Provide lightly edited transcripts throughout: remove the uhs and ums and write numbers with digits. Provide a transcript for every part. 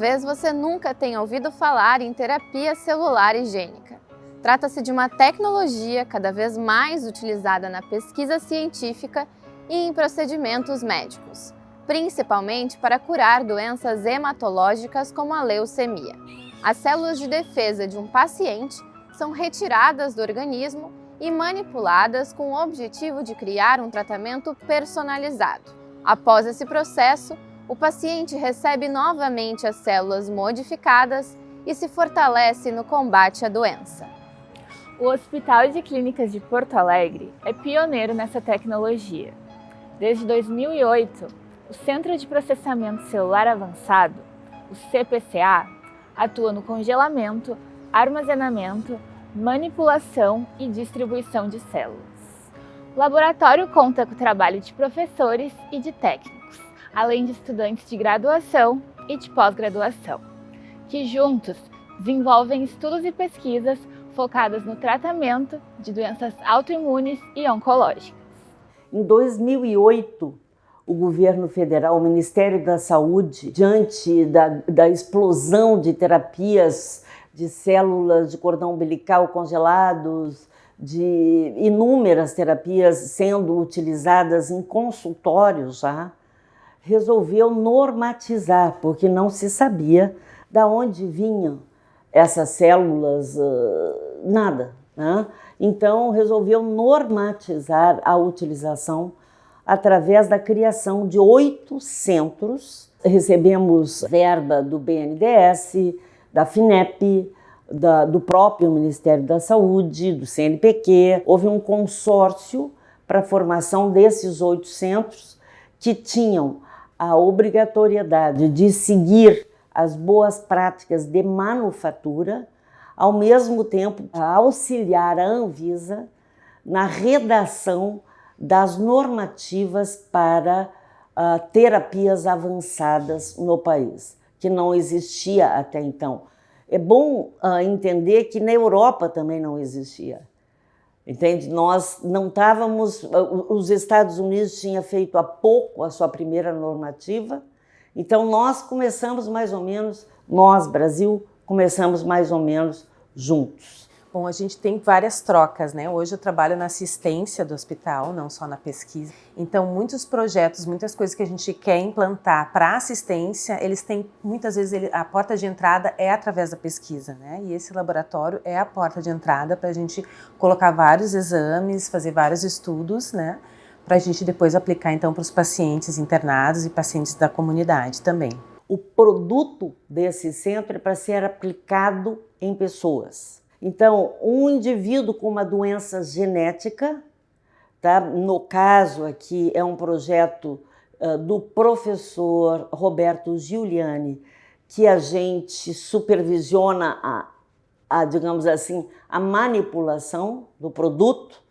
Talvez você nunca tenha ouvido falar em terapia celular higiênica. Trata-se de uma tecnologia cada vez mais utilizada na pesquisa científica e em procedimentos médicos, principalmente para curar doenças hematológicas como a leucemia. As células de defesa de um paciente são retiradas do organismo e manipuladas com o objetivo de criar um tratamento personalizado. Após esse processo, o paciente recebe novamente as células modificadas e se fortalece no combate à doença. O Hospital de Clínicas de Porto Alegre é pioneiro nessa tecnologia. Desde 2008, o Centro de Processamento Celular Avançado, o CPCA, atua no congelamento, armazenamento, manipulação e distribuição de células. O laboratório conta com o trabalho de professores e de técnicos, além de estudantes de graduação e de pós-graduação, que juntos desenvolvem estudos e pesquisas focadas no tratamento de doenças autoimunes e oncológicas. Em 2008, o governo federal, o Ministério da Saúde, diante da explosão de terapias de células de cordão umbilical congelados, de inúmeras terapias sendo utilizadas em consultórios já, resolveu normatizar, porque não se sabia de onde vinham essas células, nada, né? Então resolveu normatizar a utilização através da criação de 8 centros. Recebemos verba do BNDES, da FINEP, do próprio Ministério da Saúde, do CNPq. Houve um consórcio para a formação desses 8 centros que tinham a obrigatoriedade de seguir as boas práticas de manufatura, ao mesmo tempo auxiliar a Anvisa na redação das normativas para terapias avançadas no país, que não existia até então. É bom entender que na Europa também não existia. Entende? Nós não estávamos... Os Estados Unidos tinham feito há pouco a sua primeira normativa, então nós começamos mais ou menos, nós, Brasil, começamos mais ou menos juntos. Bom, a gente tem várias trocas, né? Hoje eu trabalho na assistência do hospital, não só na pesquisa. Então, muitos projetos, muitas coisas que a gente quer implantar para assistência, eles têm, muitas vezes, a porta de entrada é através da pesquisa, né? E esse laboratório é a porta de entrada para a gente colocar vários exames, fazer vários estudos, né? Para a gente depois aplicar, então, para os pacientes internados e pacientes da comunidade também. O produto desse centro é para ser aplicado em pessoas. Então, um indivíduo com uma doença genética, tá? No caso aqui é um projeto do professor Roberto Giuliani, que a gente supervisiona digamos assim, a manipulação do produto,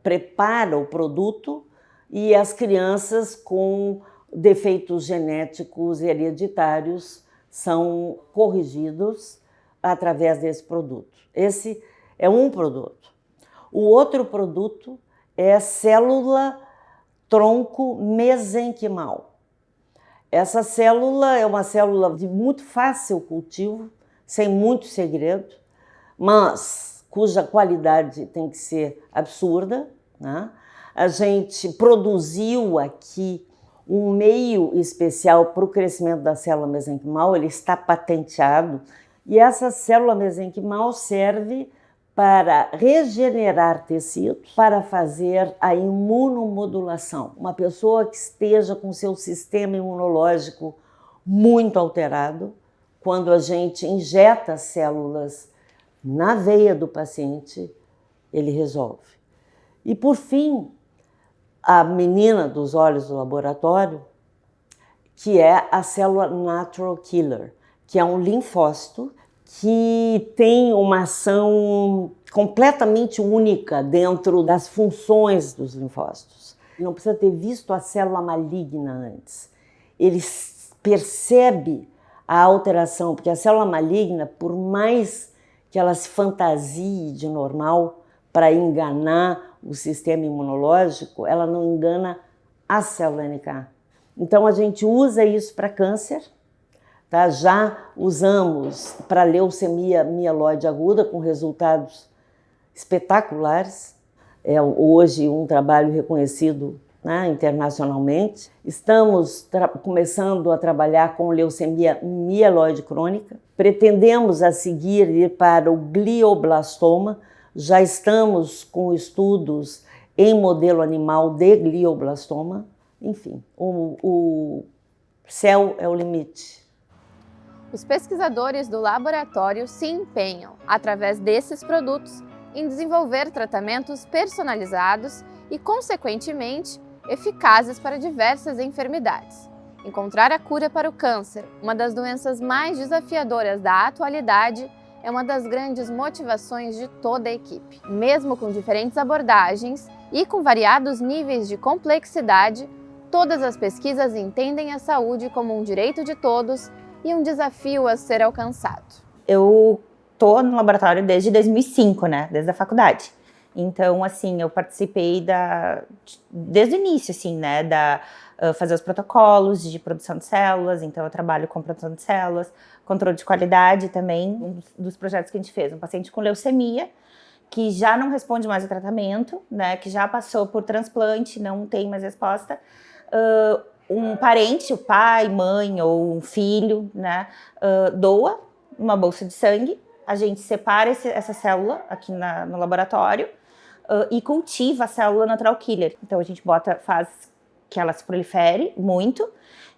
prepara o produto e as crianças com defeitos genéticos hereditários são corrigidos através desse produto. Esse é um produto. O outro produto é a célula tronco mesenquimal. Essa célula é uma célula de muito fácil cultivo, sem muito segredo, mas cuja qualidade tem que ser absurda, né? A gente produziu aqui um meio especial para o crescimento da célula mesenquimal, ele está patenteado. E essa célula mesenquimal serve para regenerar tecidos, para fazer a imunomodulação. Uma pessoa que esteja com seu sistema imunológico muito alterado, quando a gente injeta células na veia do paciente, ele resolve. E por fim, a menina dos olhos do laboratório, que é a célula Natural Killer, que é um linfócito que tem uma ação completamente única dentro das funções dos linfócitos. Não precisa ter visto a célula maligna antes. Ele percebe a alteração, porque a célula maligna, por mais que ela se fantasie de normal para enganar o sistema imunológico, ela não engana a célula NK. Então a gente usa isso para câncer, Tá? Já usamos para leucemia mieloide aguda com resultados espetaculares. É hoje um trabalho reconhecido, né, internacionalmente. Estamos começando a trabalhar com leucemia mieloide crônica. Pretendemos a seguir ir para o glioblastoma. Já estamos com estudos em modelo animal de glioblastoma. Enfim, o céu é o limite. Os pesquisadores do laboratório se empenham, através desses produtos, em desenvolver tratamentos personalizados e, consequentemente, eficazes para diversas enfermidades. Encontrar a cura para o câncer, uma das doenças mais desafiadoras da atualidade, é uma das grandes motivações de toda a equipe. Mesmo com diferentes abordagens e com variados níveis de complexidade, todas as pesquisas entendem a saúde como um direito de todos e um desafio a ser alcançado. Eu tô no laboratório desde 2005, né? Desde a faculdade. Então, assim, eu participei desde o início, assim, né? Fazer os protocolos de produção de células. Então, eu trabalho com produção de células, controle de qualidade também. Um dos projetos que a gente fez, um paciente com leucemia, que já não responde mais ao tratamento, né? Que já passou por transplante, não tem mais resposta. Um parente, o pai, mãe ou um filho, né, doa uma bolsa de sangue, a gente separa essa célula aqui no laboratório e cultiva a célula natural killer. Então a gente faz que ela se prolifere muito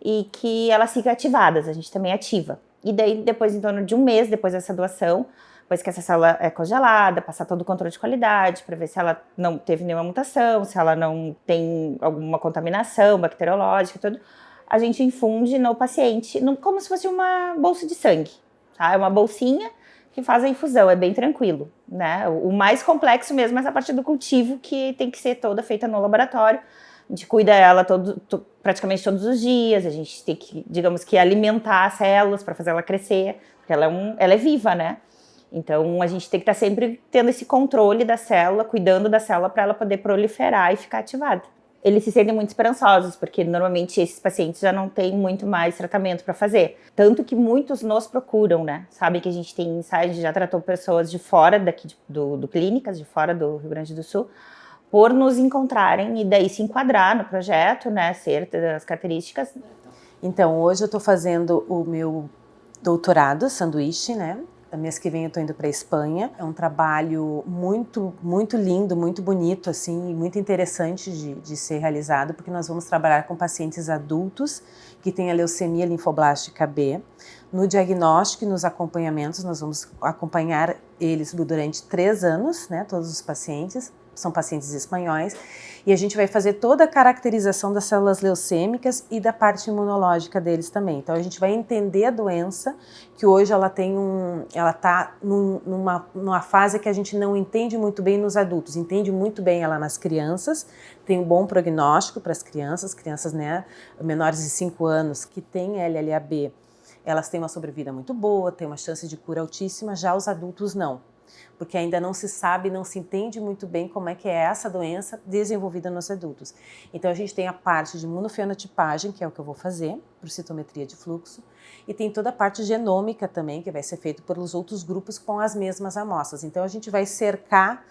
e que elas fiquem ativadas, a gente também ativa. E daí depois, em torno de um mês depois dessa doação, depois que essa célula é congelada, passar todo o controle de qualidade para ver se ela não teve nenhuma mutação, se ela não tem alguma contaminação bacteriológica, tudo, a gente infunde no paciente como se fosse uma bolsa de sangue, tá? É uma bolsinha que faz a infusão, é bem tranquilo, né? O mais complexo mesmo é essa parte do cultivo, que tem que ser toda feita no laboratório. A gente cuida dela praticamente todos os dias, a gente tem que, digamos que, alimentar as células para fazer ela crescer, porque ela é viva, né? Então, a gente tem que estar sempre tendo esse controle da célula, cuidando da célula para ela poder proliferar e ficar ativada. Eles se sentem muito esperançosos, porque normalmente esses pacientes já não têm muito mais tratamento para fazer. Tanto que muitos nos procuram, né? Sabem que a gente tem ensaios, a gente já tratou pessoas de fora daqui do clínicas, de fora do Rio Grande do Sul, por nos encontrarem e daí se enquadrar no projeto, né? Ser das características. Então, hoje eu estou fazendo o meu doutorado, sanduíche, né? Mês que vem eu estou indo para a Espanha. É um trabalho muito, muito lindo, muito bonito, assim, muito interessante de ser realizado, porque nós vamos trabalhar com pacientes adultos que têm a leucemia linfoblástica B. No diagnóstico e nos acompanhamentos, nós vamos acompanhar eles durante 3 anos, né, todos os pacientes. São pacientes espanhóis, e a gente vai fazer toda a caracterização das células leucêmicas e da parte imunológica deles também. Então a gente vai entender a doença, que hoje ela está numa fase que a gente não entende muito bem nos adultos, entende muito bem ela nas crianças, tem um bom prognóstico para as crianças, né, menores de 5 anos que têm LLAB, elas têm uma sobrevida muito boa, têm uma chance de cura altíssima, já os adultos não. Porque ainda não se sabe, não se entende muito bem como é que é essa doença desenvolvida nos adultos. Então a gente tem a parte de imunofenotipagem, que é o que eu vou fazer, por citometria de fluxo, e tem toda a parte genômica também, que vai ser feito pelos outros grupos com as mesmas amostras. Então a gente vai cercar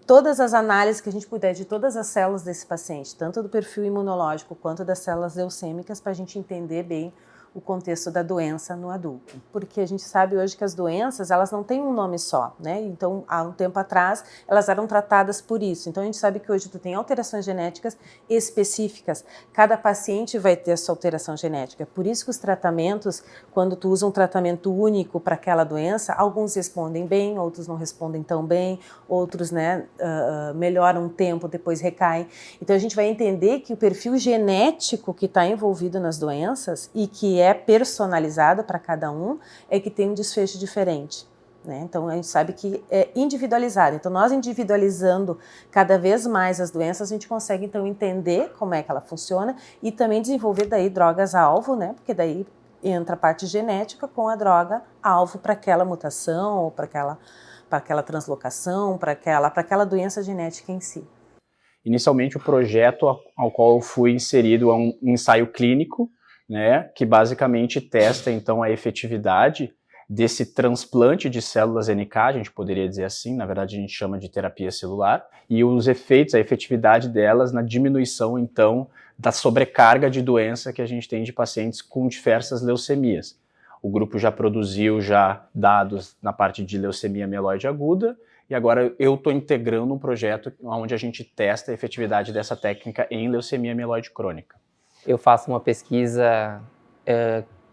todas as análises que a gente puder de todas as células desse paciente, tanto do perfil imunológico quanto das células leucêmicas, para a gente entender bem o contexto da doença no adulto. Porque a gente sabe hoje que as doenças, elas não têm um nome só, né? Então, há um tempo atrás, elas eram tratadas por isso. Então, a gente sabe que hoje tu tem alterações genéticas específicas. Cada paciente vai ter a sua alteração genética. Por isso que os tratamentos, quando tu usa um tratamento único para aquela doença, alguns respondem bem, outros não respondem tão bem, outros, né, melhoram um tempo, depois recaem. Então, a gente vai entender que o perfil genético que está envolvido nas doenças e que é personalizado para cada um, é que tem um desfecho diferente, né? Então a gente sabe que é individualizado. Então nós individualizando cada vez mais as doenças, a gente consegue então entender como é que ela funciona e também desenvolver daí drogas-alvo, né? Porque daí entra a parte genética com a droga-alvo para aquela mutação, ou para aquela translocação, para aquela doença genética em si. Inicialmente o projeto ao qual eu fui inserido é um ensaio clínico, né, que basicamente testa então a efetividade desse transplante de células NK, a gente poderia dizer assim, na verdade a gente chama de terapia celular, e os efeitos, a efetividade delas na diminuição então da sobrecarga de doença que a gente tem de pacientes com diversas leucemias. O grupo já produziu dados na parte de leucemia mieloide aguda, e agora eu estou integrando um projeto onde a gente testa a efetividade dessa técnica em leucemia mieloide crônica. Eu faço uma pesquisa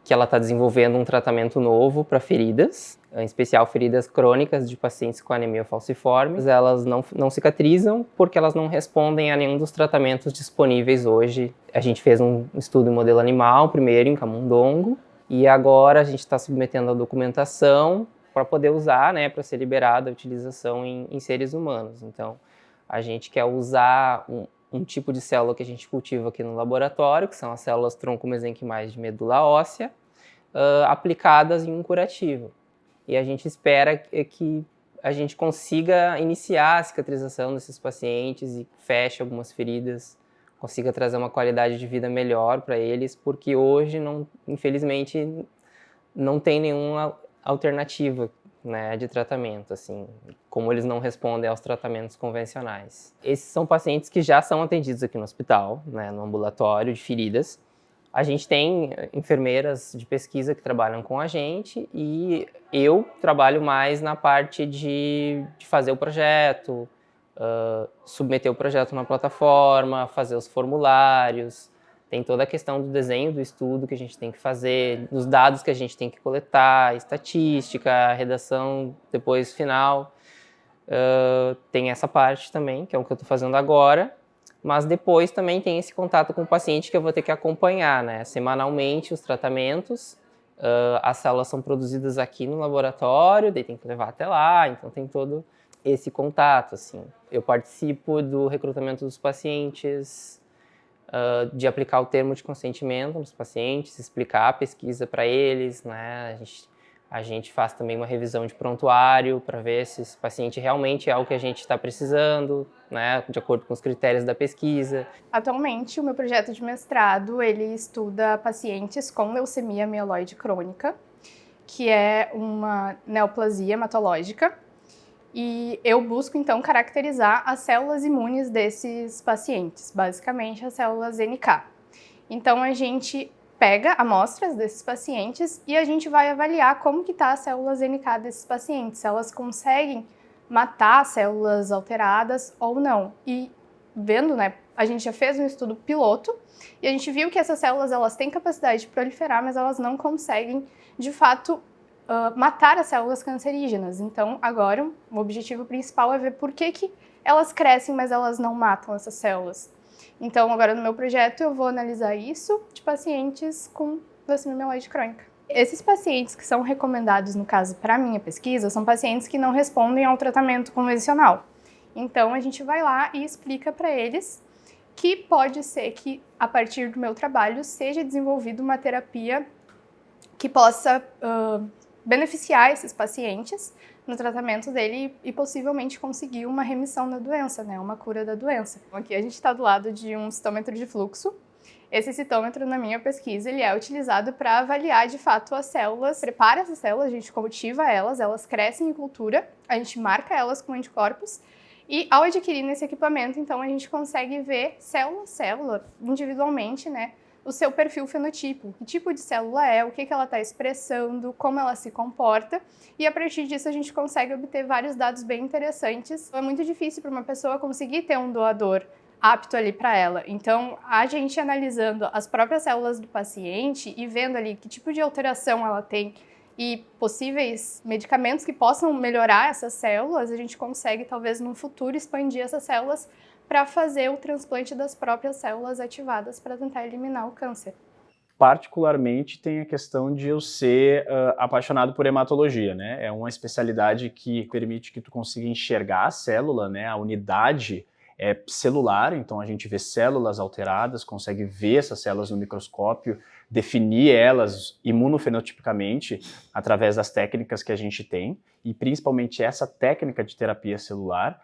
que ela está desenvolvendo um tratamento novo para feridas, em especial feridas crônicas de pacientes com anemia falciforme. Elas não cicatrizam porque elas não respondem a nenhum dos tratamentos disponíveis hoje. A gente fez um estudo em modelo animal, primeiro em camundongo, e agora a gente está submetendo a documentação para poder usar, né, para ser liberada a utilização em seres humanos. Então, a gente quer usar um tipo de célula que a gente cultiva aqui no laboratório, que são as células tronco-mesenquimais de medula óssea, aplicadas em um curativo. E a gente espera que a gente consiga iniciar a cicatrização desses pacientes e feche algumas feridas, consiga trazer uma qualidade de vida melhor para eles, porque hoje, infelizmente, não tem nenhuma alternativa, né, de tratamento, assim, como eles não respondem aos tratamentos convencionais. Esses são pacientes que já são atendidos aqui no hospital, né, no ambulatório de feridas. A gente tem enfermeiras de pesquisa que trabalham com a gente e eu trabalho mais na parte de fazer o projeto, submeter o projeto na plataforma, fazer os formulários. Tem toda a questão do desenho do estudo que a gente tem que fazer, dos dados que a gente tem que coletar, estatística, redação depois final. Tem essa parte também, que é o que eu estou fazendo agora, mas depois também tem esse contato com o paciente que eu vou ter que acompanhar, né? Semanalmente os tratamentos, as células são produzidas aqui no laboratório, daí tem que levar até lá, então tem todo esse contato, assim. Eu participo do recrutamento dos pacientes, de aplicar o termo de consentimento nos pacientes, explicar a pesquisa para eles, né? A gente faz também uma revisão de prontuário para ver se esse paciente realmente é o que a gente está precisando, né? De acordo com os critérios da pesquisa. Atualmente, o meu projeto de mestrado, ele estuda pacientes com leucemia mieloide crônica, que é uma neoplasia hematológica. E eu busco, então, caracterizar as células imunes desses pacientes, basicamente as células NK. Então, a gente pega amostras desses pacientes e a gente vai avaliar como que está as células NK desses pacientes, se elas conseguem matar células alteradas ou não. E vendo, né, a gente já fez um estudo piloto e a gente viu que essas células elas têm capacidade de proliferar, mas elas não conseguem, de fato, matar as células cancerígenas. Então, agora, o objetivo principal é ver por que elas crescem, mas elas não matam essas células. Então, agora no meu projeto, eu vou analisar isso de pacientes com leucemia mieloide crônica. Esses pacientes que são recomendados, no caso, para a minha pesquisa, são pacientes que não respondem ao tratamento convencional. Então, a gente vai lá e explica para eles que pode ser que, a partir do meu trabalho, seja desenvolvida uma terapia que possa beneficiar esses pacientes no tratamento dele e possivelmente conseguir uma remissão da doença, né, uma cura da doença. Aqui a gente está do lado de um citômetro de fluxo. Esse citômetro, na minha pesquisa, ele é utilizado para avaliar de fato as células, prepara essas células, a gente cultiva elas crescem em cultura, a gente marca elas com anticorpos e ao adquirir nesse equipamento, então a gente consegue ver célula a célula, individualmente, né, o seu perfil fenotipo, que tipo de célula é, o que ela está expressando, como ela se comporta, e a partir disso a gente consegue obter vários dados bem interessantes. É muito difícil para uma pessoa conseguir ter um doador apto ali para ela. Então, a gente analisando as próprias células do paciente e vendo ali que tipo de alteração ela tem e possíveis medicamentos que possam melhorar essas células, a gente consegue talvez no futuro expandir essas células para fazer o transplante das próprias células ativadas para tentar eliminar o câncer. Particularmente tem a questão de eu ser apaixonado por hematologia, né? É uma especialidade que permite que tu consiga enxergar a célula, né? A unidade é celular, então a gente vê células alteradas, consegue ver essas células no microscópio, definir elas imunofenotipicamente através das técnicas que a gente tem, e principalmente essa técnica de terapia celular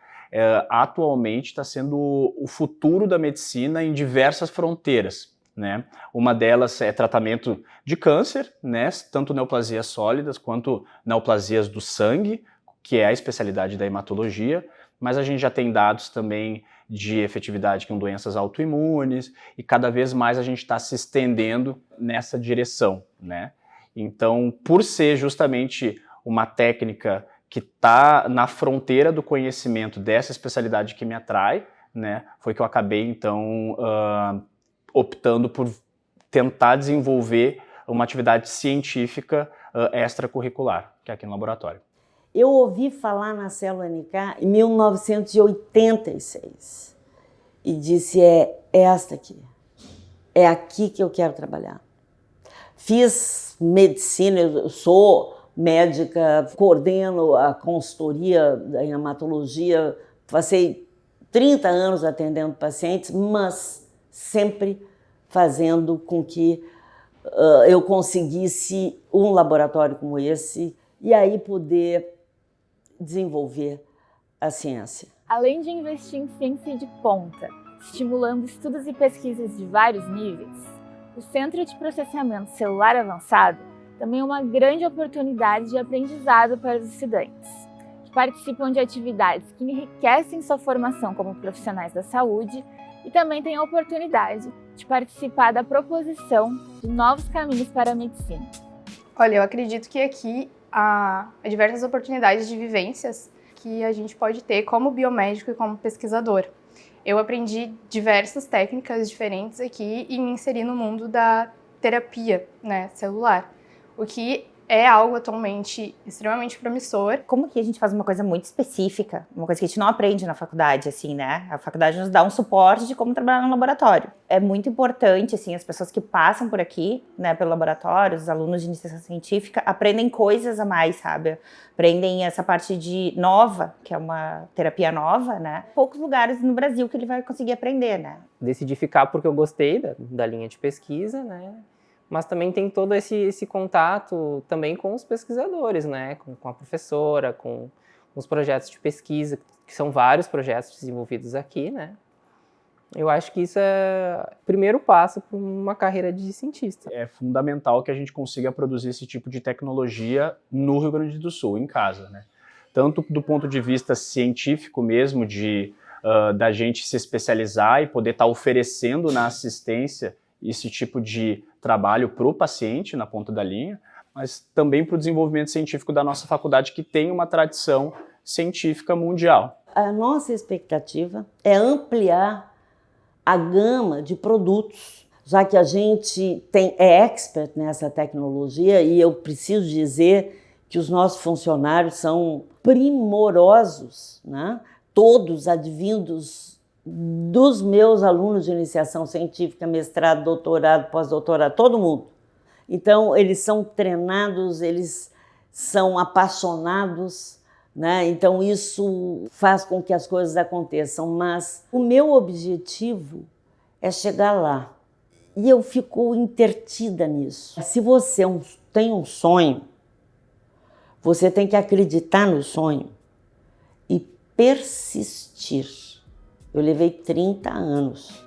atualmente está sendo o futuro da medicina em diversas fronteiras. né? Uma delas é tratamento de câncer, né? Tanto neoplasias sólidas quanto neoplasias do sangue, que é a especialidade da hematologia, mas a gente já tem dados também de efetividade com doenças autoimunes e cada vez mais a gente está se estendendo nessa direção, né? Então, por ser justamente uma técnica que está na fronteira do conhecimento dessa especialidade que me atrai, né, foi que eu acabei, então, optando por tentar desenvolver uma atividade científica extracurricular, que é aqui no laboratório. Eu ouvi falar na célula NK em 1986 e disse, é esta aqui, é aqui que eu quero trabalhar. Fiz medicina, eu sou médica, coordeno a consultoria da hematologia, passei 30 anos atendendo pacientes, mas sempre fazendo com que eu conseguisse um laboratório como esse e aí poder desenvolver a ciência. Além de investir em ciência de ponta, estimulando estudos e pesquisas de vários níveis, o Centro de Processamento Celular Avançado também é uma grande oportunidade de aprendizado para os estudantes, que participam de atividades que enriquecem sua formação como profissionais da saúde e também têm a oportunidade de participar da proposição de novos caminhos para a medicina. Olha, eu acredito que aqui há diversas oportunidades de vivências que a gente pode ter como biomédico e como pesquisador. Eu aprendi diversas técnicas diferentes aqui e me inseri no mundo da terapia, né, celular, o que é algo atualmente extremamente promissor. Como que a gente faz uma coisa muito específica, uma coisa que a gente não aprende na faculdade, assim, né? A faculdade nos dá um suporte de como trabalhar no laboratório. É muito importante, assim, as pessoas que passam por aqui, né, pelo laboratório, os alunos de iniciação científica, aprendem coisas a mais, sabe? Aprendem essa parte de nova, que é uma terapia nova, né? Poucos lugares no Brasil que ele vai conseguir aprender, né? Decidi ficar porque eu gostei da linha de pesquisa, né? Mas também tem todo esse contato também com os pesquisadores, né? Com a professora, com os projetos de pesquisa, que são vários projetos desenvolvidos aqui, né? Eu acho que isso é o primeiro passo para uma carreira de cientista. É fundamental que a gente consiga produzir esse tipo de tecnologia no Rio Grande do Sul, em casa, né? Tanto do ponto de vista científico mesmo, da gente se especializar e poder estar oferecendo na assistência esse tipo de trabalho para o paciente na ponta da linha, mas também para o desenvolvimento científico da nossa faculdade, que tem uma tradição científica mundial. A nossa expectativa é ampliar a gama de produtos, já que a gente é expert nessa tecnologia e eu preciso dizer que os nossos funcionários são primorosos, né? Todos advindos dos meus alunos de iniciação científica, mestrado, doutorado, pós-doutorado, todo mundo. Então, eles são treinados, eles são apaixonados, né? Então, isso faz com que as coisas aconteçam. Mas o meu objetivo é chegar lá. E eu fico intertida nisso. Se você tem um sonho, você tem que acreditar no sonho e persistir. Eu levei 30 anos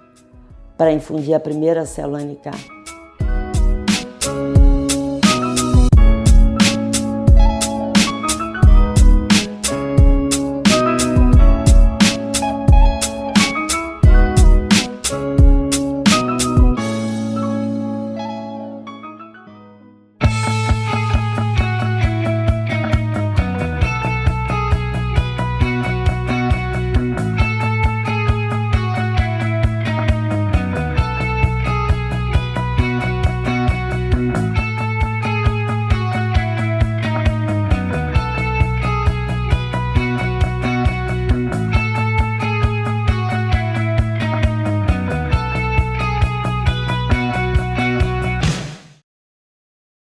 para infundir a primeira célula NK.